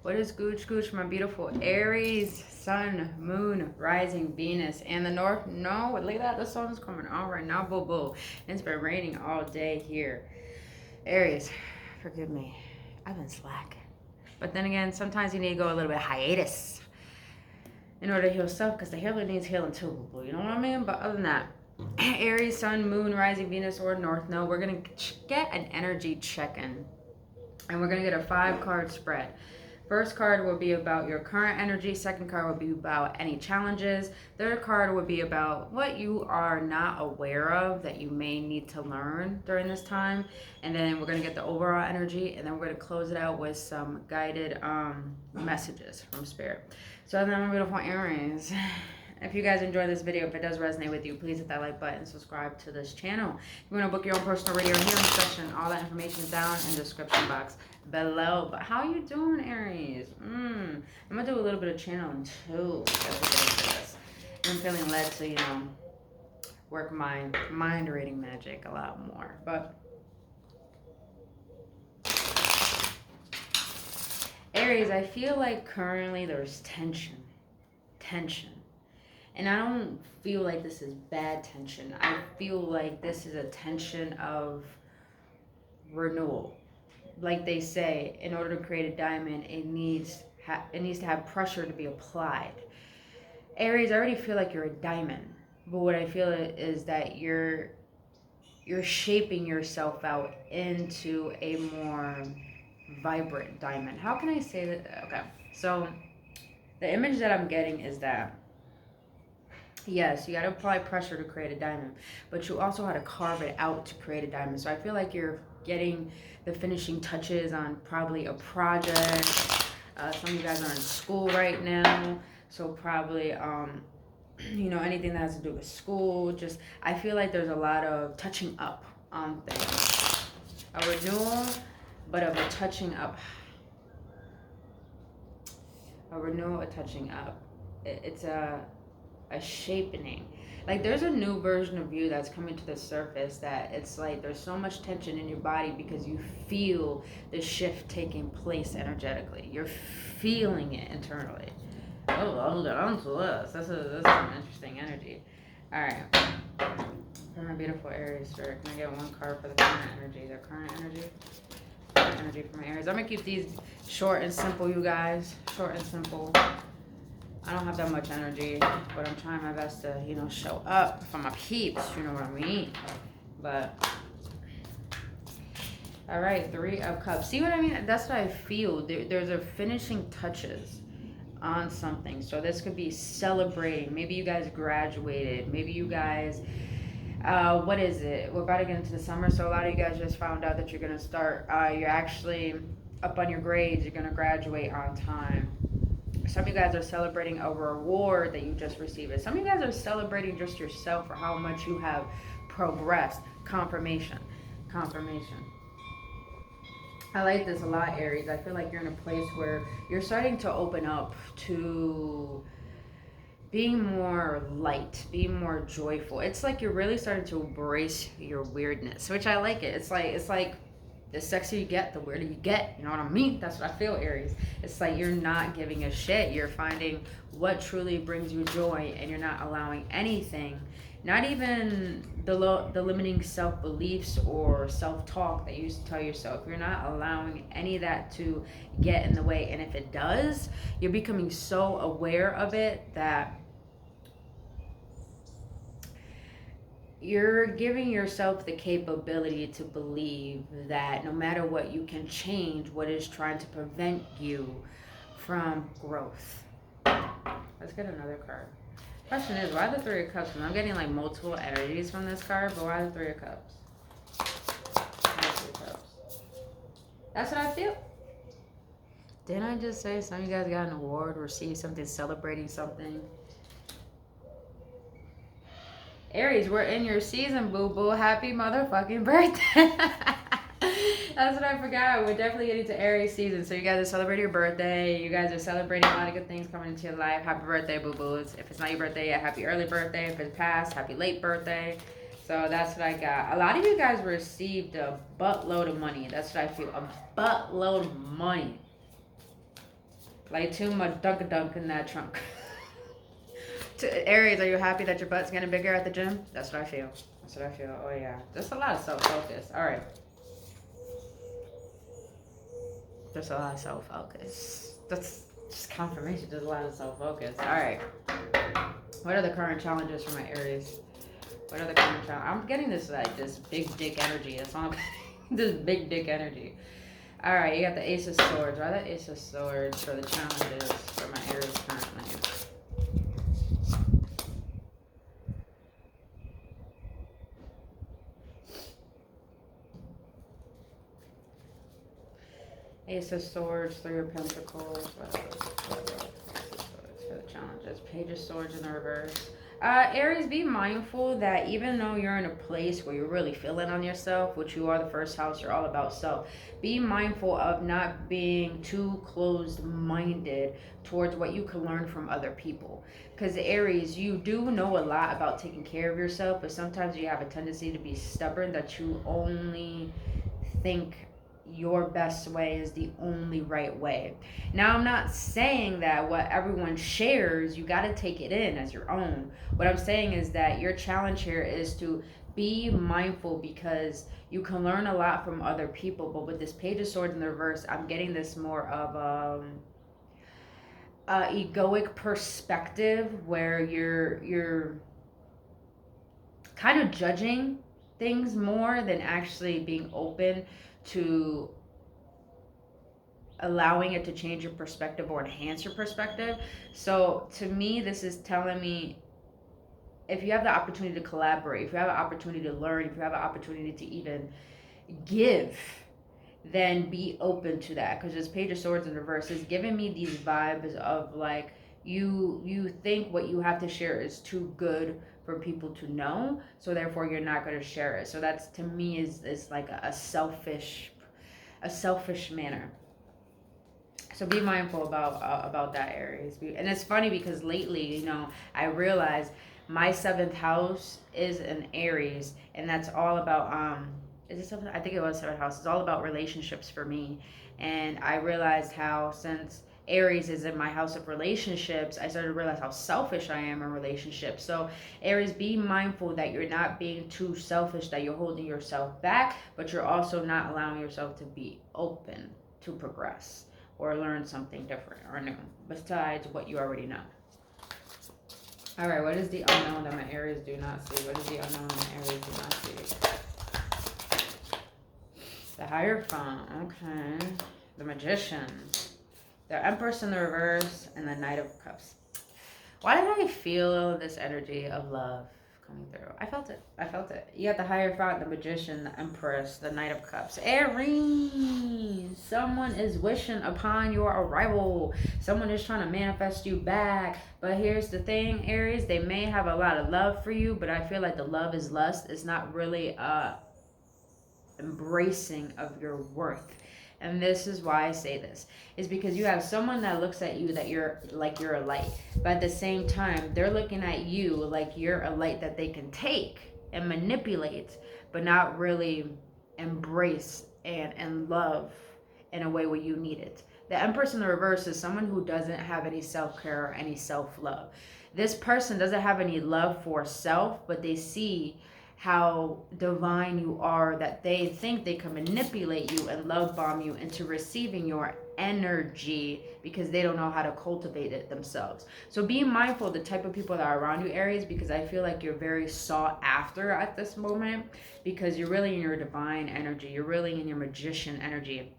What is gooch gooch, my beautiful Aries, sun, moon, rising, Venus, and the north? No, look at that. The sun's coming on right now, boo boo. It's been raining all day here. Aries, forgive me. I've been slacking. But then again, sometimes you need to go a little bit hiatus in order to heal self, because the healer needs healing too, boo boo. You know what I mean? But other than that, Aries, sun, moon, rising, Venus, or north. No, we're going to get an energy check-in. And we're going to get a 5-card spread. First card will be about your current energy. Second card will be about any challenges. Third card will be about what you are not aware of that you may need to learn during this time. And then we're going to get the overall energy. And then we're going to close it out with some guided messages from Spirit. So then, my beautiful Aries, if you guys enjoy this video, if it does resonate with you, please hit that like button, subscribe to this channel. If you want to book your own personal reading or healing session, all that information is down in the description box below. But how you doing, Aries? I'm going to do a little bit of channeling too as we get into this. I'm feeling led to, work my mind reading magic a lot more. But Aries, I feel like currently there's tension. And I don't feel like this is bad tension. I feel like this is a tension of renewal. Like they say, in order to create a diamond, it needs to have pressure to be applied. Aries, I already feel like you're a diamond. But what I feel is that you're shaping yourself out into a more vibrant diamond. How can I say that? Okay, so the image that I'm getting is that, yes, you got to apply pressure to create a diamond, but you also had to carve it out to create a diamond. So I feel like you're getting the finishing touches on probably a project. Some of you guys are in school right now, so probably anything that has to do with school. Just, I feel like there's a lot of touching up on things. A renewal, but of a touching up. A renewal, a touching up. It's a shaping. Like there's a new version of you that's coming to the surface that it's like there's so much tension in your body because you feel the shift taking place energetically. You're feeling it internally. Oh, hold on to this. This is some interesting energy. All right. For my beautiful Aries spirit, can I get one card for the current energy? The current energy? Energy from Aries. I'm going to keep these short and simple, you guys. Short and simple. I don't have that much energy, but I'm trying my best to, show up for my peeps. You know what I mean? But, all right, 3 of Cups. See what I mean? That's what I feel. There's a finishing touches on something. So this could be celebrating. Maybe you guys graduated. Maybe you guys, what is it? We're about to get into the summer, so a lot of you guys just found out that you're going to start, you're actually up on your grades. You're going to graduate on time. Some of you guys are celebrating a reward that you just received. Some of you guys are celebrating just yourself for how much you have progressed. Confirmation. I like this a lot, Aries. I feel like you're in a place where you're starting to open up to being more light, being more joyful. It's like you're really starting to embrace your weirdness, which I like it. It's like the sexier you get, the weirder you get. You know what I mean? That's what I feel, Aries. It's like you're not giving a shit. You're finding what truly brings you joy, and you're not allowing anything, not even the limiting self-beliefs or self-talk that you used to tell yourself. You're not allowing any of that to get in the way. And if it does, you're becoming so aware of it that you're giving yourself the capability to believe that no matter what, you can change what is trying to prevent you from growth. Let's get another card. Question is, why the 3 of Cups? And I'm getting like multiple energies from this card, but why the 3 of Cups? That's what I feel. Didn't I just say some of you guys got an award, received something, celebrating something? Aries, we're in your season, boo-boo. Happy motherfucking birthday. That's what I forgot. We're definitely getting to Aries season. So you guys are celebrating your birthday. You guys are celebrating a lot of good things coming into your life. Happy birthday, boo-boos. If it's not your birthday yet, happy early birthday. If it's past, happy late birthday. So that's what I got. A lot of you guys received a buttload of money. That's what I feel. A buttload of money. Like too much dunk in that trunk. Aries, are you happy that your butt's getting bigger at the gym? That's what I feel. That's what I feel. Oh yeah. Just a lot of self-focus. Alright. Just a lot of self-focus. That's just confirmation. There's a lot of self-focus. Alright. What are the current challenges for my Aries? What are the current challenges? I'm getting this like this big dick energy. That's all I'm getting. This big dick energy. Alright, you got the Ace of Swords. Why the Ace of Swords for the challenges for my Aries currently? Ace of Swords, Three of Pentacles. What else? Ace of Swords for the challenges. Page of Swords in the reverse. Aries, be mindful that even though you're in a place where you're really feeling on yourself, which you are the first house, you're all about self, be mindful of not being too closed-minded towards what you can learn from other people. Because Aries, you do know a lot about taking care of yourself, but sometimes you have a tendency to be stubborn, that you only think your best way is the only right way. Now, I'm not saying that what everyone shares, you got to take it in as your own. What I'm saying is that your challenge here is to be mindful, because you can learn a lot from other people. But with this Page of Swords in the reverse, I'm getting this more of egoic perspective, where you're kind of judging things more than actually being open to allowing it to change your perspective or enhance your perspective. So to me, this is telling me, if you have the opportunity to collaborate, if you have an opportunity to learn, if you have an opportunity to even give, then be open to that. Because this Page of Swords in reverse is giving me these vibes of like, you think what you have to share is too good for people to know, so therefore you're not going to share it. So that's, to me, is like a selfish manner. So be mindful about that, Aries. And it's funny because lately, you know, I realized my 7th house is an Aries, and that's all about is it something? I think it was 7th house. It's all about relationships for me. And I realized how, since Aries is in my house of relationships, I started to realize how selfish I am in relationships. So Aries, be mindful that you're not being too selfish, that you're holding yourself back, but you're also not allowing yourself to be open to progress or learn something different or new besides what you already know. All right, what is the unknown that my Aries do not see? What is the unknown that my Aries do not see? The Hierophant, okay. The Magician. The Empress in the reverse, and the Knight of Cups. Why did I feel this energy of love coming through? I felt it. I felt it. You got the Hierophant, the Magician, the Empress, the Knight of Cups. Aries, someone is wishing upon your arrival. Someone is trying to manifest you back. But here's the thing, Aries, they may have a lot of love for you, but I feel like the love is lust. It's not really embracing of your worth. And this is why I say this, is because you have someone that looks at you that you're like you're a light, but at the same time they're looking at you like you're a light that they can take and manipulate, but not really embrace and love in a way where you need it. The Empress in the reverse is someone who doesn't have any self-care or any self-love. This person doesn't have any love for self, but they see how divine you are, that they think they can manipulate you and love bomb you into receiving your energy because they don't know how to cultivate it themselves. So be mindful of the type of people that are around you, Aries, because I feel like you're very sought after at this moment, because you're really in your divine energy. You're really in your magician energy.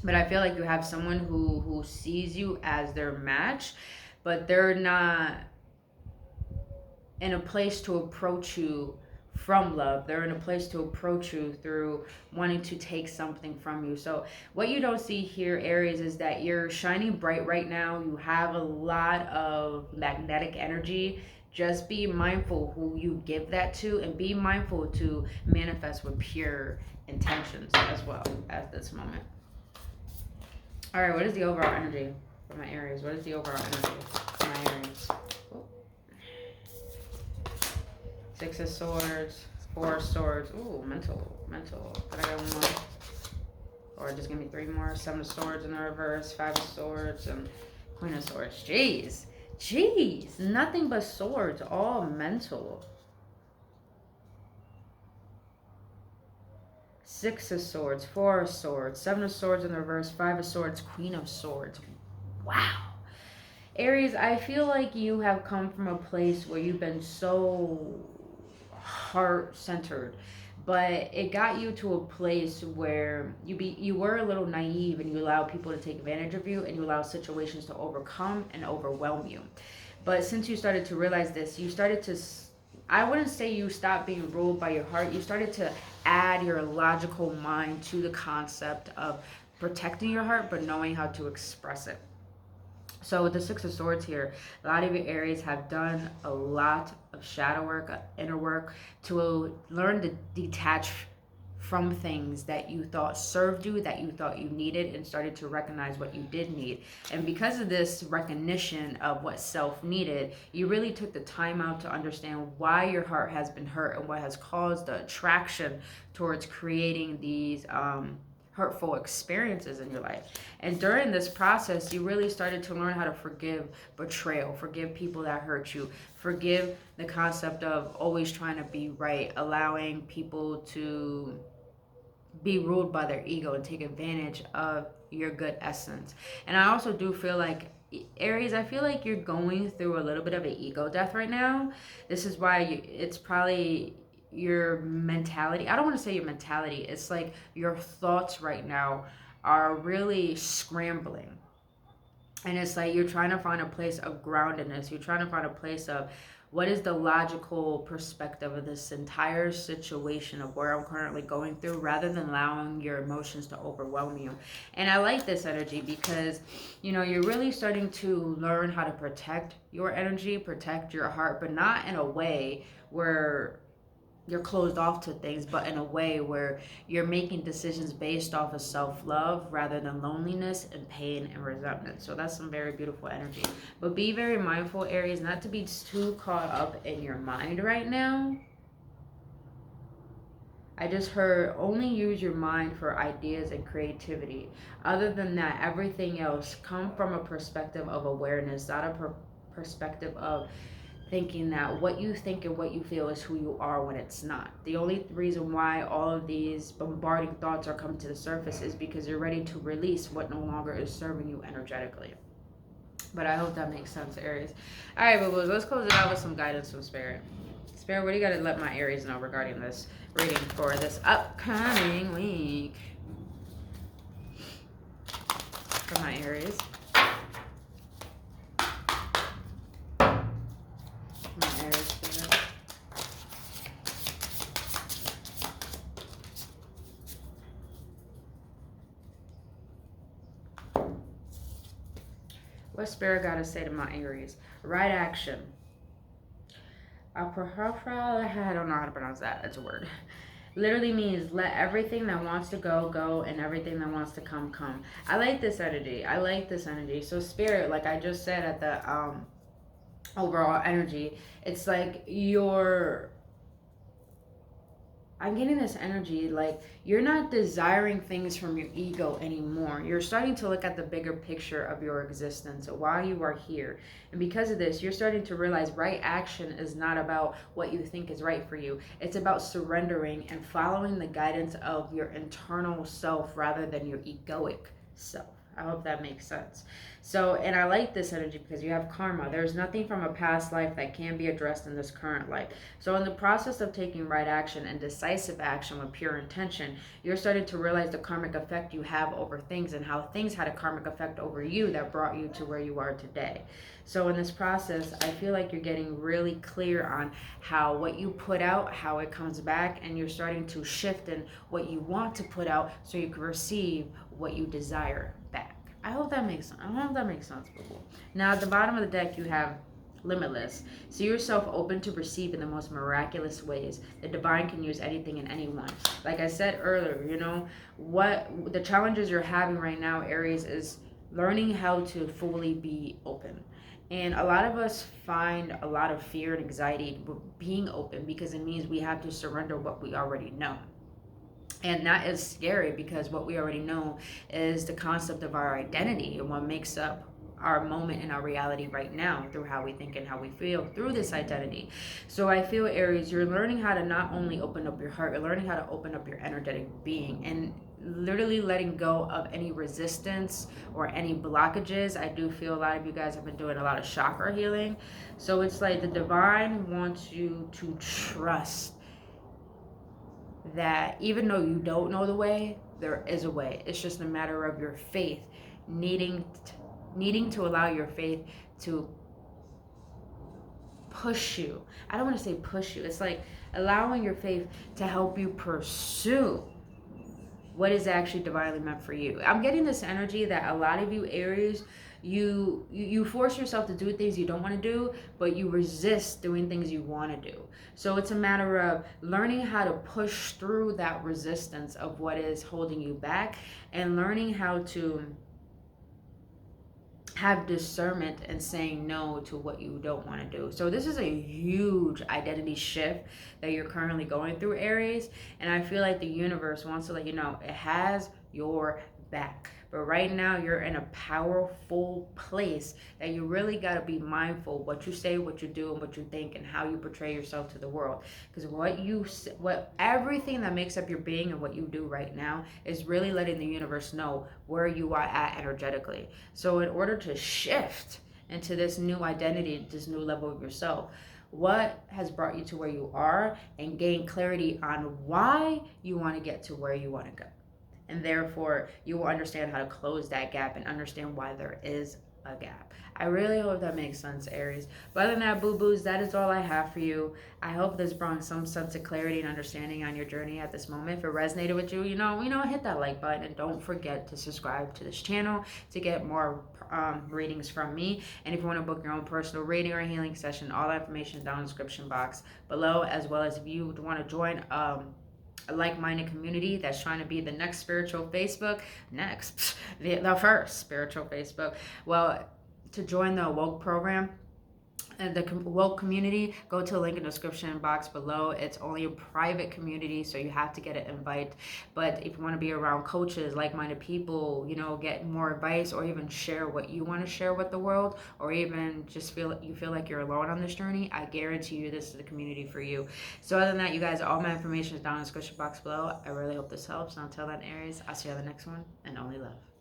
But I feel like you have someone who sees you as their match, but they're not in a place to approach you from love. They're in a place to approach you through wanting to take something from you. So what you don't see here, Aries, is that you're shining bright right now. You have a lot of magnetic energy. Just be mindful who you give that to, and be mindful to manifest with pure intentions as well at this moment. All right, what is the overall energy for my Aries? What is the overall energy for my Aries? Six of Swords, Four of Swords. Ooh, mental. Could I get one more? Or just give me three more. Seven of Swords in the reverse, Five of Swords, and Queen of Swords. Jeez. Jeez. Nothing but swords. All mental. Six of Swords. Four of Swords. Seven of Swords in the reverse. Five of Swords. Queen of Swords. Wow. Aries, I feel like you have come from a place where you've been so heart-centered, but it got you to a place where you were a little naive, and you allow people to take advantage of you, and you allow situations to overcome and overwhelm you. But since you started to realize this, you started to, I wouldn't say you stopped being ruled by your heart. You started to add your logical mind to the concept of protecting your heart, but knowing how to express it. So with the Six of Swords here, a lot of your Aries have done a lot of shadow work, inner work, to learn to detach from things that you thought served you, that you thought you needed, and started to recognize what you did need. And because of this recognition of what self needed, you really took the time out to understand why your heart has been hurt and what has caused the attraction towards creating these hurtful experiences in your life. And during this process, you really started to learn how to forgive betrayal, forgive people that hurt you, forgive the concept of always trying to be right, allowing people to be ruled by their ego and take advantage of your good essence. And I also do feel like, Aries, I feel like you're going through a little bit of an ego death right now. This is why it's probably your mentality. I don't want to say your mentality. It's like your thoughts right now are really scrambling. And it's like you're trying to find a place of groundedness. You're trying to find a place of what is the logical perspective of this entire situation of where I'm currently going through, rather than allowing your emotions to overwhelm you. And I like this energy because, you're really starting to learn how to protect your energy, protect your heart, but not in a way where you're closed off to things, but in a way where you're making decisions based off of self-love rather than loneliness and pain and resentment. So that's some very beautiful energy. But be very mindful, Aries, not to be too caught up in your mind right now. I just heard only use your mind for ideas and creativity. Other than that, everything else come from a perspective of awareness, not a perspective of thinking that what you think and what you feel is who you are, when it's not. The only reason why all of these bombarding thoughts are coming to the surface is because you're ready to release what no longer is serving you energetically. But I hope that makes sense, Aries. All right, boo-boos, let's close it out with some guidance from Spirit. Spirit, what do you got to let my Aries know regarding this reading for this upcoming week? For my Aries. What Spirit got to say to my Aries? Right action. I don't know how to pronounce that. It's a word. Literally means let everything that wants to go, go, and everything that wants to come, come. I like this energy. I like this energy. So Spirit, like I just said at the overall energy, it's like I'm getting this energy like you're not desiring things from your ego anymore. You're starting to look at the bigger picture of your existence while you are here. And because of this, you're starting to realize right action is not about what you think is right for you. It's about surrendering and following the guidance of your internal self rather than your egoic self. I hope that makes sense. So, and I like this energy because you have karma. There's nothing from a past life that can be addressed in this current life. So in the process of taking right action and decisive action with pure intention, you're starting to realize the karmic effect you have over things and how things had a karmic effect over you that brought you to where you are today. So in this process, I feel like you're getting really clear on how what you put out, how it comes back, and you're starting to shift in what you want to put out so you can receive what you desire back. I hope that makes sense. I hope that makes sense, people. Now at the bottom of the deck you have limitless. See yourself open to receive in the most miraculous ways. The divine can use anything and anyone. Like I said earlier, what the challenges you're having right now, Aries, is learning how to fully be open. And a lot of us find a lot of fear and anxiety being open because it means we have to surrender what we already know. And that is scary because what we already know is the concept of our identity and what makes up our moment and our reality right now through how we think and how we feel through this identity. So I feel, Aries, you're learning how to not only open up your heart, you're learning how to open up your energetic being and literally letting go of any resistance or any blockages. I do feel a lot of you guys have been doing a lot of chakra healing. So it's like the divine wants you to trust that even though you don't know the way, there is a way. It's just a matter of your faith needing to allow your faith to push you. I don't want to say push you. It's like allowing your faith to help you pursue what is actually divinely meant for you. I'm getting this energy that a lot of you, Aries, you force yourself to do things you don't want to do, but you resist doing things you want to do. So it's a matter of learning how to push through that resistance of what is holding you back and learning how to have discernment and saying no to what you don't want to do. So this is a huge identity shift that you're currently going through, Aries, and I feel like the universe wants to let you know it has your back. But right now you're in a powerful place that you really got to be mindful what you say, what you do, and what you think, and how you portray yourself to the world. Because what everything that makes up your being and what you do right now is really letting the universe know where you are at energetically. So in order to shift into this new identity, this new level of yourself, what has brought you to where you are, and gain clarity on why you want to get to where you want to go. And therefore, you will understand how to close that gap and understand why there is a gap. I really hope that makes sense, Aries. But other than that, boo-boos, that is all I have for you. I hope this brought some sense of clarity and understanding on your journey at this moment. If it resonated with you, hit that like button. And don't forget to subscribe to this channel to get more readings from me. And if you want to book your own personal reading or healing session, all that information is down in the description box below, as well as if you want to join a like-minded community that's trying to be the next spiritual Facebook, the first spiritual Facebook. Well, to join the Awoke program and the Awoke community, go to the link in the description box below. It's only a private community, so you have to get an invite. But if you want to be around coaches, like-minded people, get more advice, or even share what you want to share with the world, or even just feel like you're alone on this journey, I guarantee you this is the community for you. So other than that, you guys, all my information is down in the description box below. I really hope this helps. And until then, Aries, I'll see you on the next one, and only love.